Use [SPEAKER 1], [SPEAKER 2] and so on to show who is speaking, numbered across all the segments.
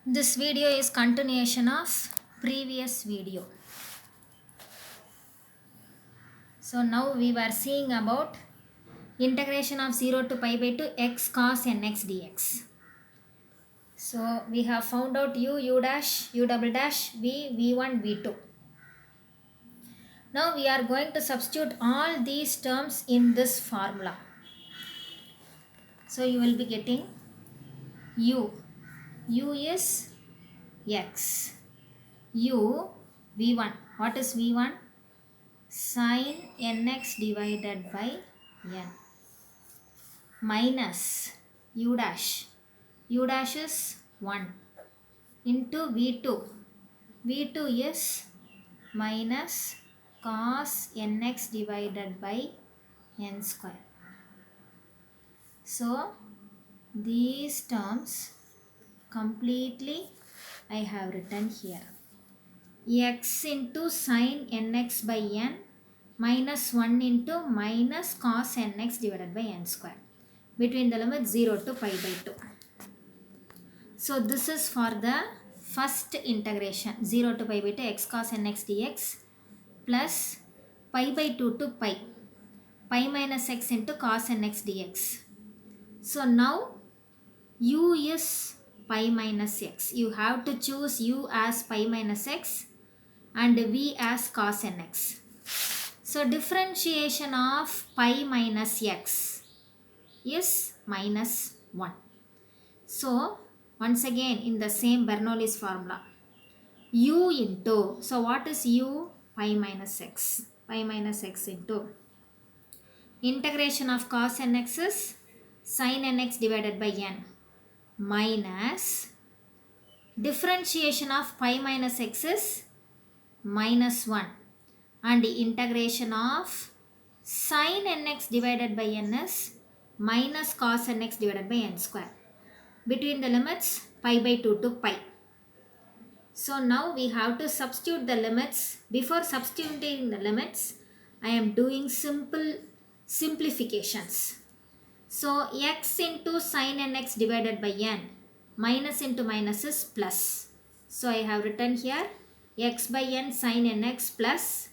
[SPEAKER 1] This video is continuation of previous video. So now we were seeing about integration of 0 to pi by 2 x cos nx dx. So we have found out u dash, u double dash, v1, v2. Now we are going to substitute all these terms in this formula. So you will be getting u is x, u v1. What is v1? Sin nx divided by n minus u dash. U dash is 1 into v2. V2 is minus cos nx divided by n square. So these terms completely I have written here. X into sin nx by n minus 1 into minus cos nx divided by n square between the limits 0 to pi by 2. So this is for the first integration 0 to pi by 2 x cos nx dx plus pi by 2 to pi minus x into cos nx dx. So now u is pi minus x. You have to choose u as pi minus x and v as cos nx. So differentiation of pi minus x is minus 1. So once again in the same Bernoulli's formula, u into, so what is u? Pi minus x. Pi minus x into integration of cos nx is sin nx divided by n minus differentiation of pi minus x is minus 1 and the integration of sin nx divided by n is minus cos nx divided by n square between the limits pi by 2 to pi. So now we have to substitute the limits. Before substituting the limits, I am doing simplifications. So x into sin nx divided by n minus into minus is plus. So I have written here x by n sin nx plus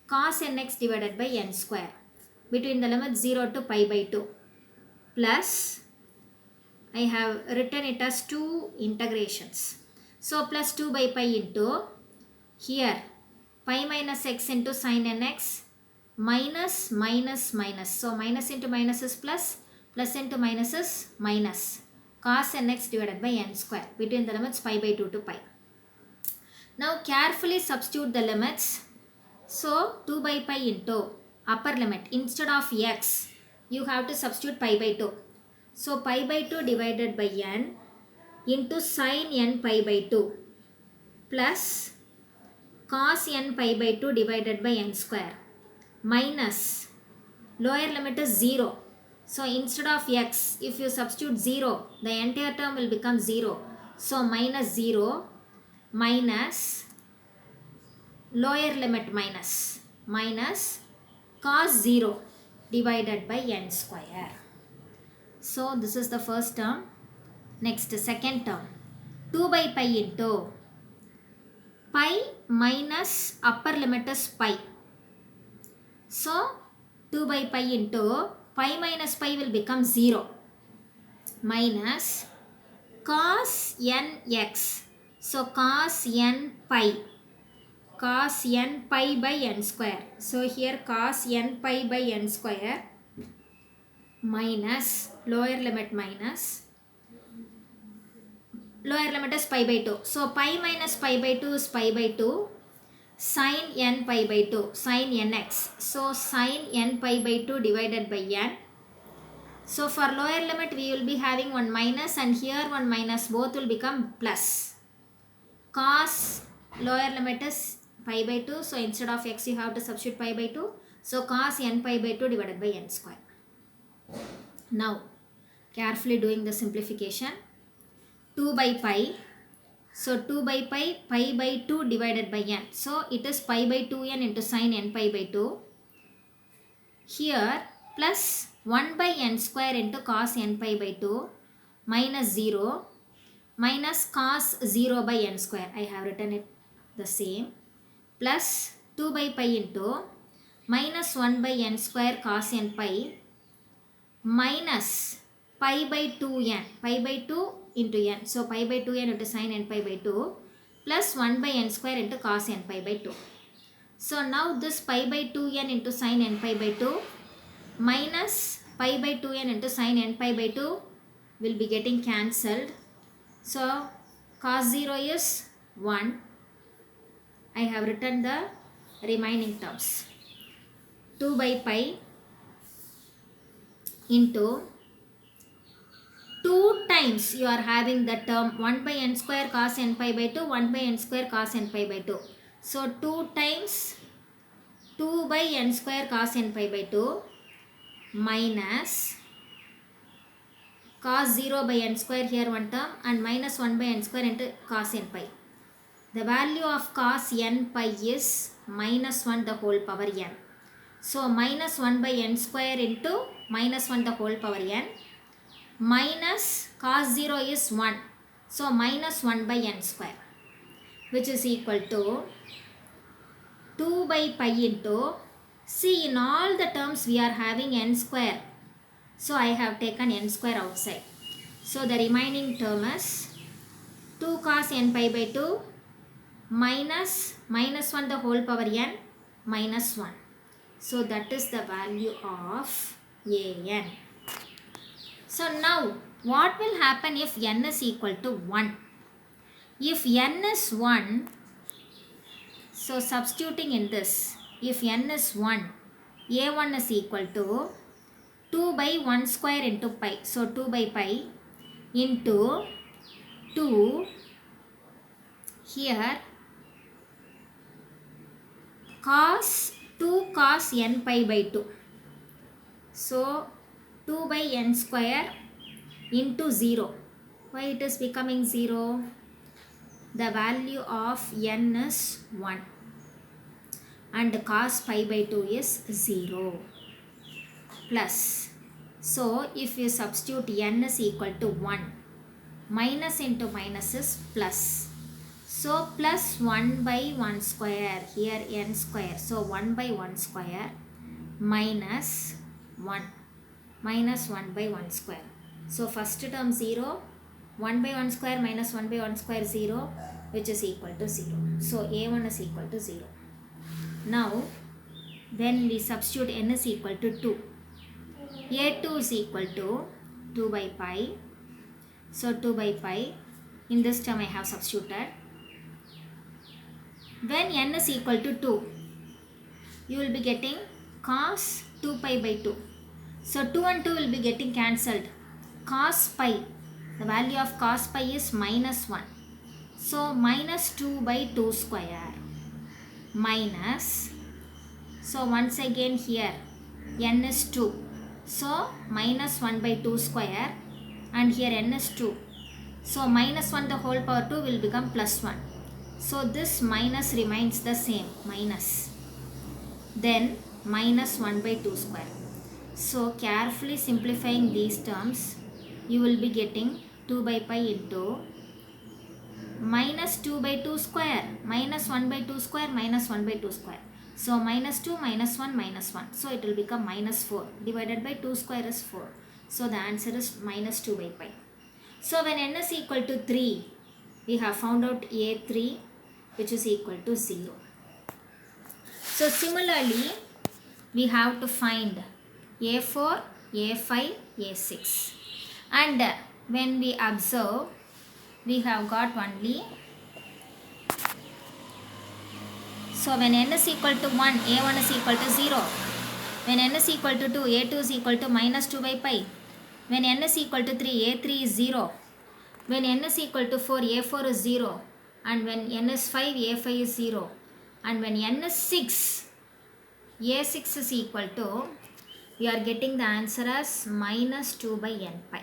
[SPEAKER 1] cos nx divided by n square between the limits 0 to pi by 2 plus I have written it as two integrations. So plus 2 by pi into here pi minus x into sin nx minus minus minus. So minus into minus is plus, plus into minus is minus cos nx divided by n square between the limits pi by 2 to pi. Now carefully substitute the limits. So 2 by pi into upper limit instead of x you have to substitute pi by 2. So pi by 2 divided by n into sin n pi by 2 plus cos n pi by 2 divided by n square minus lower limit is 0. So instead of x, if you substitute 0, the entire term will become 0. So minus 0 minus lower limit minus cos 0 divided by n square. So this is the first term. Next second term 2 by pi into pi minus upper limit is pi. So 2 by pi into pi minus pi will become 0 minus cos nx. So cos n pi by n square. So here cos n pi by n square minus lower limit is pi by 2. So pi minus pi by 2 is pi by 2 sin n pi by 2 sin nx. So sin n pi by 2 divided by n. So for lower limit we will be having one minus and here one minus, both will become plus. Cos lower limit is pi by 2. So instead of x you have to substitute pi by 2. So cos n pi by 2 divided by n square. Now carefully doing the simplification. 2 by pi. So 2 by pi by 2 divided by n. So it is pi by 2n into sin n pi by 2. Here plus 1 by n square into cos n pi by 2 minus 0 minus cos 0 by n square. I have written it the same. Plus 2 by pi into minus 1 by n square cos n pi minus pi by 2n. Pi by 2 into n. So pi by 2n into sin n pi by 2 plus 1 by n square into cos n pi by 2. So now this pi by 2n into sin n pi by 2 minus pi by 2n into sin n pi by 2 will be getting cancelled. So cos 0 is 1. I have written the remaining terms. 2 by pi into 2 times you are having the term 1 by n square cos n pi by 2, 1 by n square cos n pi by 2. So 2 times 2 by n square cos n pi by 2 minus cos 0 by n square, here one term, and minus 1 by n square into cos n pi. The value of cos n pi is minus 1 the whole power n. So minus 1 by n square into minus 1 the whole power n minus cos 0 is 1. So minus 1 by n square, which is equal to 2 by pi into, see in all the terms we are having n square. So I have taken n square outside. So the remaining term is 2 cos n pi by 2 minus minus 1 the whole power n minus 1. So that is the value of an. So now what will happen if n is equal to 1? If n is 1, so substituting in this, if n is 1, a1 is equal to 2 by 1 square into pi. So 2 by pi into 2, here cos 2 cos n pi by 2. So 2 by n square into 0. Why it is becoming 0? The value of n is 1 and cos pi by 2 is 0 plus. So if you substitute n is equal to 1, minus into minus is plus. So plus 1 by 1 square, here n square. So 1 by 1 square minus 1. Minus 1 by 1 square. So first term 0, 1 by 1 square minus 1 by 1 square 0, which is equal to 0. So a1 is equal to 0. Now when we substitute n is equal to 2, a2 is equal to 2 by pi. So 2 by pi, in this term I have substituted. When n is equal to 2, you will be getting cos 2 pi by 2. So 2 and 2 will be getting cancelled. Cos pi, the value of cos pi is minus 1. So minus 2 by 2 square minus, so once again here n is 2. So minus 1 by 2 square and here n is 2. So minus 1 the whole power 2 will become plus 1. So this minus remains the same, minus. Then minus 1 by 2 square. So carefully simplifying these terms, you will be getting 2 by pi into minus 2 by 2 square minus 1 by 2 square minus 1 by 2 square. So minus 2 minus 1 minus 1. So it will become minus 4 divided by 2 square is 4. So the answer is minus 2 by pi. So when n is equal to 3, we have found out a3, which is equal to 0. So similarly, we have to find a4, a5, a6. And when we observe, we have got only, so when n is equal to 1, a1 is equal to 0. When n is equal to 2, a2 is equal to minus 2 by pi. When n is equal to 3, a3 is 0. When n is equal to 4, a4 is 0. And when n is 5, a5 is 0. And when n is 6, a6 is equal to, we are getting the answer as minus 2 by n pi.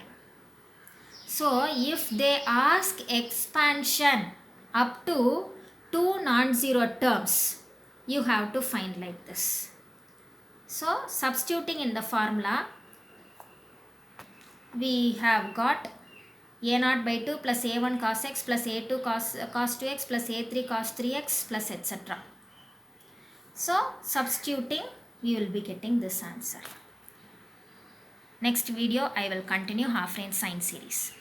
[SPEAKER 1] So if they ask expansion up to 2 non-zero terms, you have to find like this. So substituting in the formula, we have got a naught by 2 plus a1 cos x plus a2 cos 2x plus a3 cos 3x plus etc. So substituting, we will be getting this answer. Next video I will continue half range sine series.